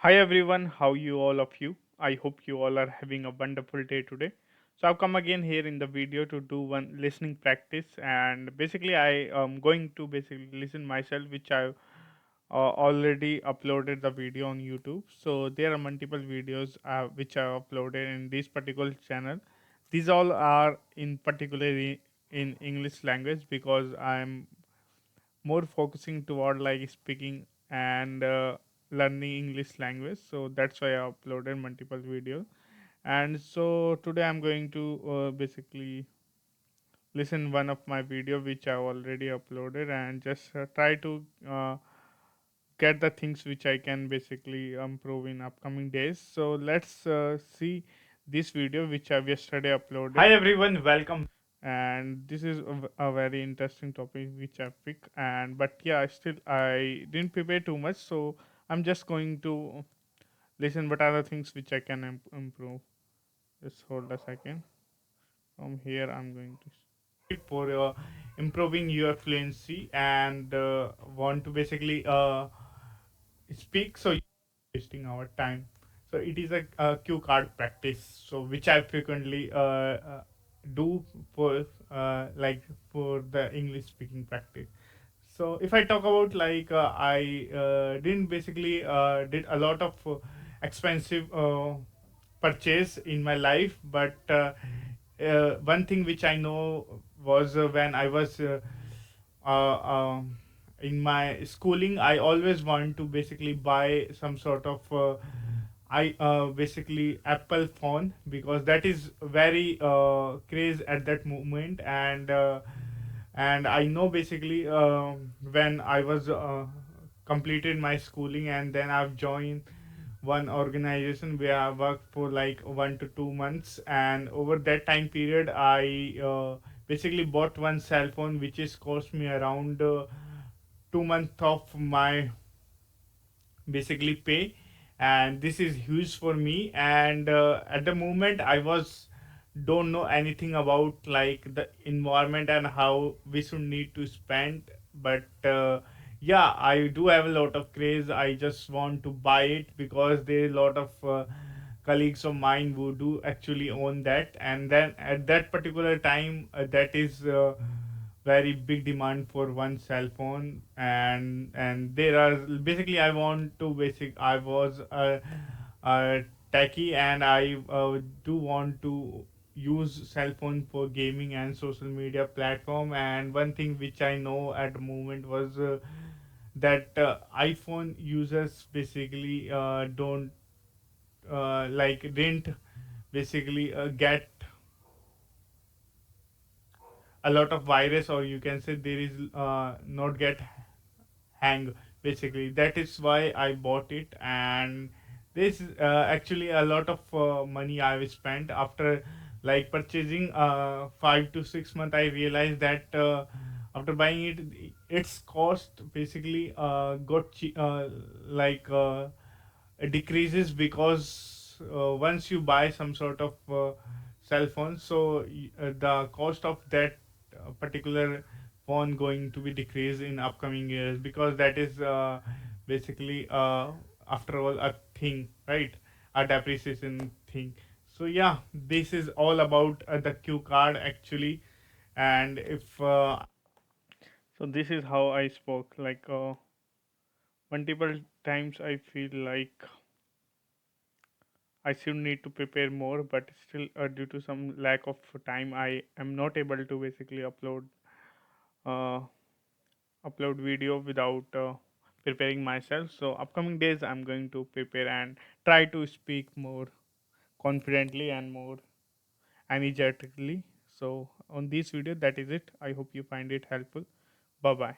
Hi everyone, how you all of you? I hope you all are having a wonderful day today. So I've come again here in the video to do one listening practice, and basically I am going to basically listen myself, which I already uploaded the video on YouTube. So there are multiple videos which I uploaded in this particular channel. These all are in particularly in English language because I'm more focusing toward like speaking and learning English language. So that's why I uploaded multiple videos. And so today I'm going to basically listen one of my video which I already uploaded and just try to get the things which I can basically improve in upcoming days. So let's see this video which I've yesterday uploaded. Hi everyone, welcome. And this is a very interesting topic which I pick. And but yeah, still I didn't prepare too much, so I'm just going to listen what are the things which I can improve. Just hold a second. From here, I'm going to for improving your fluency and want to basically speak so you're wasting our time. So it is a cue card practice, so which I frequently do for like for the English speaking practice. So if I talk about like I didn't basically did a lot of expensive purchase in my life, but one thing which I know was when I was uh, in my schooling, I always want to basically buy some sort of I basically Apple phone because that is very craze at that moment, and I know basically when I was completed my schooling and then I've joined one organization where I worked for like 1 to 2 months, and over that time period, I basically bought one cell phone which is cost me around 2 months of my basically pay, and this is huge for me. And at the moment, I was don't know anything about like the environment and how we should need to spend, but yeah, I do have a lot of craze. I just want to buy it because there is a lot of colleagues of mine who do actually own that, and then at that particular time that is very big demand for one cell phone. And there are basically I was a techie, and I do want to use cell phone for gaming and social media platform. And one thing which I know at the moment was that iPhone users basically don't like didn't basically get a lot of virus, or you can say there is not get hang. Basically that is why I bought it, and this is actually a lot of money I've spent. After like purchasing 5 to 6 months, I realized that after buying it, its cost basically got like it decreases because once you buy some sort of cell phone, so the cost of that particular phone going to be decreased in upcoming years, because that is basically after all a thing, right? A depreciation thing. So yeah, this is all about the Q card actually. And if so this is how I spoke like multiple times I feel like I should need to prepare more, but still, due to some lack of time, I am not able to basically uh, upload video without preparing myself. So, upcoming days, I'm going to prepare and try to speak more confidently and more energetically. So, on this video, that is it. I hope you find it helpful. Bye bye.